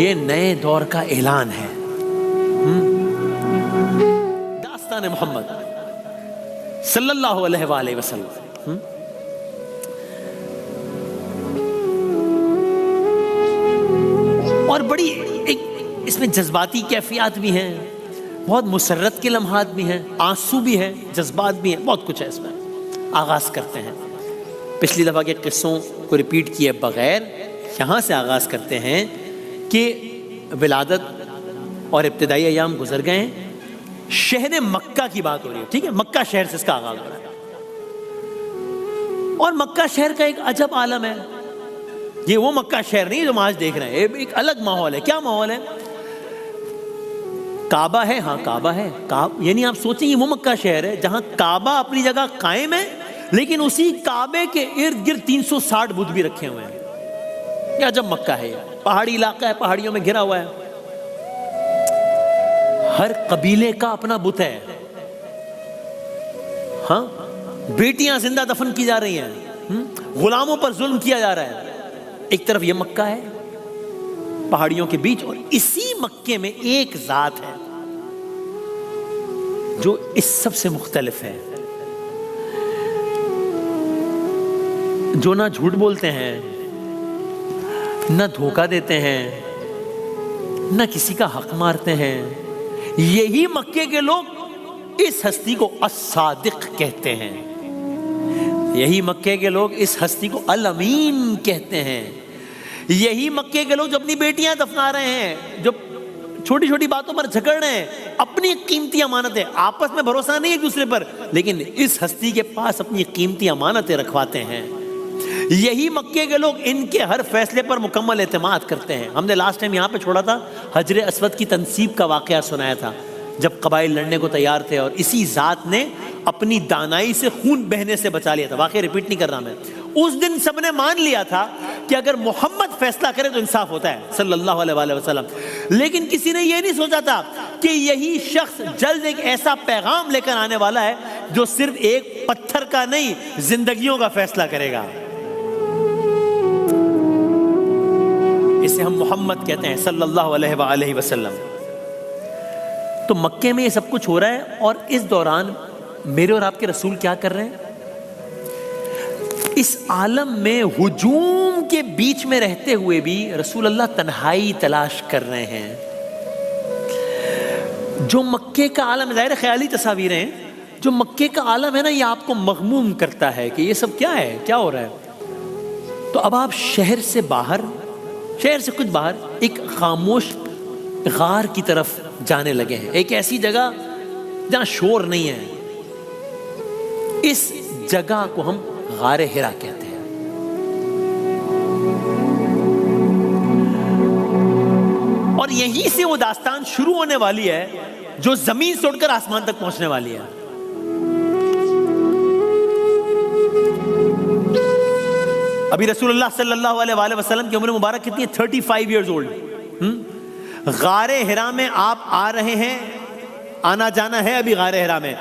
یہ نئے دور کا اعلان ہے. داستان محمد صلی اللہ علیہ وآلہ وسلم. اور بڑی ایک اس میں جذباتی کیفیات بھی ہیں, بہت مسرت کے لمحات بھی ہیں, آنسو بھی ہیں, جذبات بھی ہیں, بہت کچھ ہے اس میں. آغاز کرتے ہیں پچھلی دفعہ کے قصوں کو ریپیٹ کیے بغیر, یہاں سے آغاز کرتے ہیں کہ ولادت اور ابتدائی ایام گزر گئے ہیں, شہر مکہ کی بات ہو رہی ہے, ٹھیک ہے, مکہ شہر سے اس کا آغاز ہو رہا ہے. اور مکہ شہر کا ایک عجب عالم ہے. یہ وہ مکہ شہر نہیں جو ہم آج دیکھ رہے ہیں, ایک الگ ماحول ہے. کیا ماحول ہے؟ کعبہ ہے, ہاں کعبہ ہے, یعنی آپ سوچیں یہ وہ مکہ شہر ہے جہاں کعبہ اپنی جگہ قائم ہے, لیکن اسی کعبے کے ارد گرد 360 بت بھی رکھے ہوئے ہیں. یہ عجب مکہ ہے. پہاڑی علاقہ ہے, پہاڑیوں میں گھرا ہوا ہے. ہر قبیلے کا اپنا بت ہے. ہاں, بیٹیاں زندہ دفن کی جا رہی ہیں, غلاموں پر ظلم کیا جا رہا ہے. ایک طرف یہ مکہ ہے پہاڑیوں کے بیچ, اور اسی مکے میں ایک ذات ہے جو اس سب سے مختلف ہے, جو نہ جھوٹ بولتے ہیں, نہ دھوکہ دیتے ہیں, نہ کسی کا حق مارتے ہیں. یہی مکے کے لوگ اس ہستی کو الصادق کہتے ہیں. یہی مکے کے لوگ اس ہستی کو الامین کہتے ہیں. یہی مکے کے لوگ جو اپنی بیٹیاں دفنا رہے ہیں, جو چھوٹی چھوٹی باتوں پر جھگڑ رہے ہیں, اپنی قیمتی امانتیں, آپس میں بھروسہ نہیں ایک دوسرے پر, لیکن اس ہستی کے پاس اپنی قیمتی امانتیں رکھواتے ہیں. یہی مکے کے لوگ ان کے ہر فیصلے پر مکمل اعتماد کرتے ہیں. ہم نے لاسٹ ٹائم یہاں پہ چھوڑا تھا, حجر اسود کی تنصیب کا واقعہ سنایا تھا, جب قبائل لڑنے کو تیار تھے اور اسی ذات نے اپنی دانائی سے خون بہنے سے بچا لیا تھا. واقعہ ریپیٹ نہیں کر رہا میں. اس دن سب نے مان لیا تھا کہ اگر محمد فیصلہ کرے تو انصاف ہوتا ہے صلی اللہ علیہ وآلہ وسلم, لیکن کسی نے یہ نہیں سوچا تھا کہ یہی شخص جلد ایک ایسا پیغام لے کر آنے والا ہے جو صرف ایک پتھر کا نہیں, زندگیوں کا فیصلہ کرے گا. اسے ہم محمد کہتے ہیں صلی اللہ علیہ وآلہ وسلم. تو مکے میں یہ سب کچھ ہو رہا ہے, اور اس دوران میرے اور آپ کے رسول کیا کر رہے ہیں؟ اس عالم میں ہجوم کے بیچ میں رہتے ہوئے بھی رسول اللہ تنہائی تلاش کر رہے ہیں. جو مکے کا عالم, ظاہر خیالی تصاویریں ہیں, جو مکے کا عالم ہے نا, یہ آپ کو مغموم کرتا ہے کہ یہ سب کیا ہے, کیا ہو رہا ہے. تو اب آپ شہر سے باہر, شہر سے کچھ باہر ایک خاموش غار کی طرف جانے لگے ہیں, ایک ایسی جگہ جہاں شور نہیں ہے. اس جگہ کو ہم غار ہرا کہتے ہیں. اور یہیں سے وہ داستان شروع ہونے والی ہے جو زمین سے اڑ کر آسمان تک پہنچنے والی ہے. ابھی رسول اللہ صلی اللہ علیہ وآلہ وسلم کی عمر مبارک کتنی ہے؟ 35 ایئرز اولڈ. غار ہرا میں آپ آ رہے ہیں, آنا جانا ہے ابھی غار ہرا میں.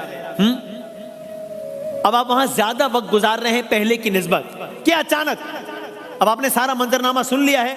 اب آپ وہاں زیادہ وقت گزار رہے ہیں پہلے کی نسبت. کیا اچانک اب آپ نے سارا منظرنامہ سن لیا ہے.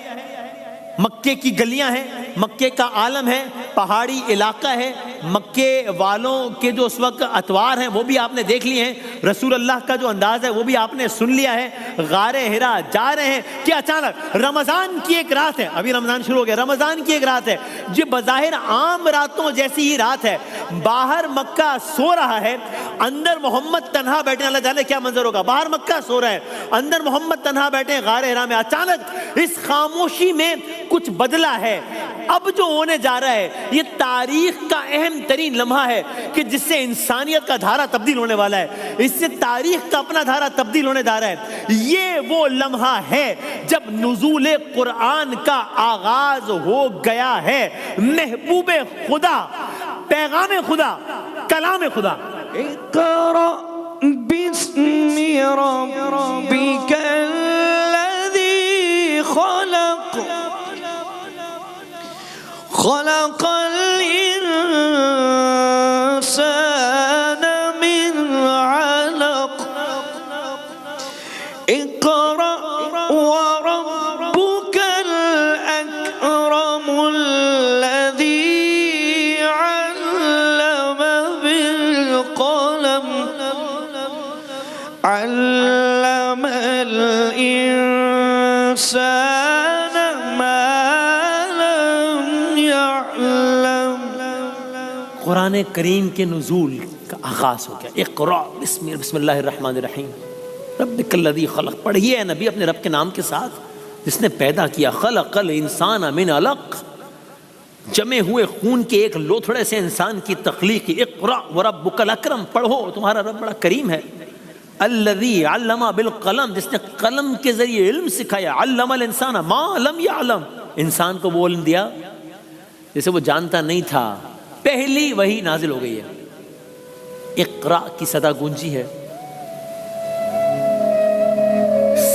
مکے کی گلیاں ہیں, مکے کا عالم ہے, پہاڑی علاقہ ہے, مکے والوں کے جو اس وقت اطوار ہیں وہ بھی آپ نے دیکھ لیے ہیں, رسول اللہ کا جو انداز ہے وہ بھی آپ نے سن لیا ہے. غار ہرا جا رہے ہیں کہ اچانک رمضان کی ایک رات ہے, ابھی رمضان شروع ہو گیا, رمضان کی ایک رات ہے جو بظاہر عام راتوں جیسی ہی رات ہے. باہر مکہ سو رہا ہے, اندر محمد تنہا بیٹھے. اللہ جانے کیا منظر ہوگا. باہر مکہ سو رہا ہے, اندر محمد تنہا بیٹھے غار ہرا میں. اچانک اس خاموشی میں کچھ بدلا ہے. اب جو ہونے جا رہا ہے یہ تاریخ کا اہم ترین لمحہ ہے کہ جس سے انسانیت کا دھارا تبدیل ہونے والا ہے, اس سے تاریخ کا اپنا دھارا تبدیل ہونے جا رہا ہے. یہ وہ لمحہ ہے جب نزول قرآن کا آغاز ہو گیا ہے. محبوب خدا, پیغام خدا, کلام خدا. اقرأ باسم ربک الذی خلق خلق الانسان من علق اقرأ وربك الاکرم الذي علم بالقلم علم الإنسان ما لم يعلم. قرآن کریم کے نزول کا آغاز ہو گیا. اقرأ بسم اللہ الرحمن الرحیم ربک الذی خلق. پڑھیے اے نبی اپنے رب کے نام کے ساتھ جس نے پیدا کیا. خلق الانسان من علق. جمے ہوئے خون کے ایک لوتھڑے سے انسان کی تخلیق. اقرأ وربک الاکرم. پڑھو تمہارا رب بڑا کریم ہے. الذی علم بالقلم. جس نے قلم کے ذریعے علم سکھایا. علم الانسان ما لم یعلم. انسان کو وہ علم دیا جسے وہ جانتا نہیں تھا. پہلی وحی نازل ہو گئی ہے. اقرا کی صدا گونجی ہے.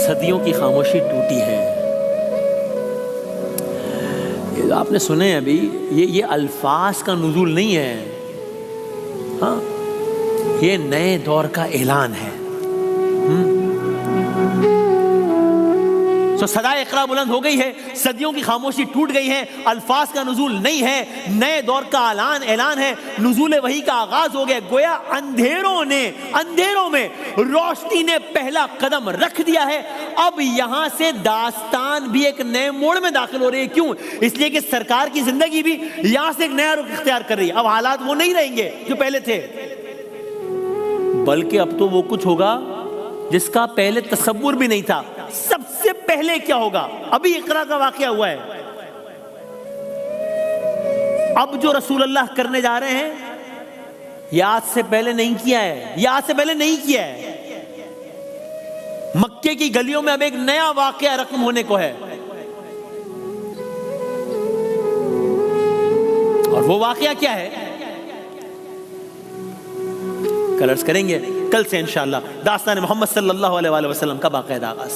صدیوں کی خاموشی ٹوٹی ہے. آپ نے سنے ابھی یہ الفاظ کا نزول نہیں ہے. ہاں یہ نئے دور کا اعلان ہے. صدا اقرا بلند ہو گئی ہے. صدیوں کی خاموشی ٹوٹ گئی ہے. الفاظ کا نزول نہیں ہے. نئے دور کا اعلان ہے. نزول وحی کا آغاز ہو گیا. گویا اندھیروں میں روشنی نے پہلا قدم رکھ دیا ہے. اب یہاں سے داستان بھی ایک نئے موڑ میں داخل ہو رہی ہے. کیوں؟ اس لیے کہ سرکار کی زندگی بھی یہاں سے ایک نیا رخ اختیار کر رہی ہے. اب حالات وہ نہیں رہیں گے جو پہلے تھے، بلکہ اب تو وہ کچھ ہوگا جس کا پہلے تصور بھی نہیں تھا. سب سے پہلے کیا ہوگا؟ ابھی اقرا کا واقعہ ہوا ہے. اب جو رسول اللہ کرنے جا رہے ہیں یہ آج سے پہلے نہیں کیا ہے. مکے کی گلیوں میں اب ایک نیا واقعہ رقم ہونے کو ہے. اور وہ واقعہ کیا ہے کل عرض کریں گے. کل سے انشاءاللہ داستان محمد صلی اللہ علیہ وسلم کا باقاعدہ آغاز.